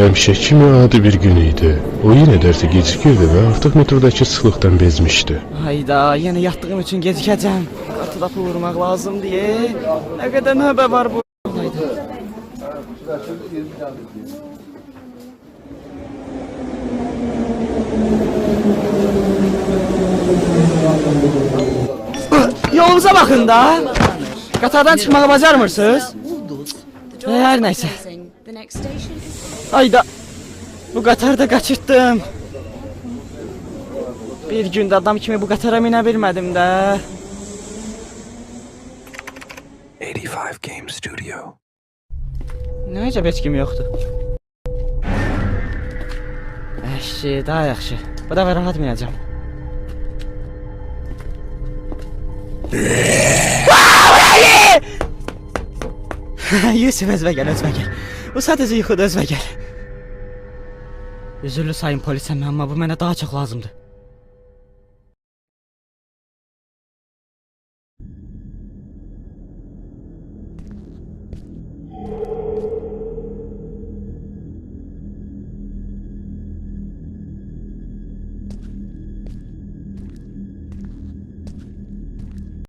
Həmişəki kimi adi bir gün idi. O yenə dərsə gecikirdi və artıq metrodakı sıxlıqdan bezmişdi. Hayda, yenə yatdığım üçün gecikəcəm. Kartı da pul vurmaq lazım deyə. Nə qədər növbə var bu olayda. Yolunuza baxın da. Qatardan çıxmağı bacarmırsınız? Hər nəysə. Hayda. Bu qatarda qaçırtdım. Bir gündə adam kimi bu qatara minə bilmədim də. 85 Game Studio. Nə əcəb heç kim yoxdur. Əşi, daha yaxşı. Bu da rahat minəcəm. Yusuf, özvə gəl, özvə gəl. Bu sadəcə yuxuda, özvə gəl. Üzürlü sayın polisəm, amma bu mənə daha çox lazımdır.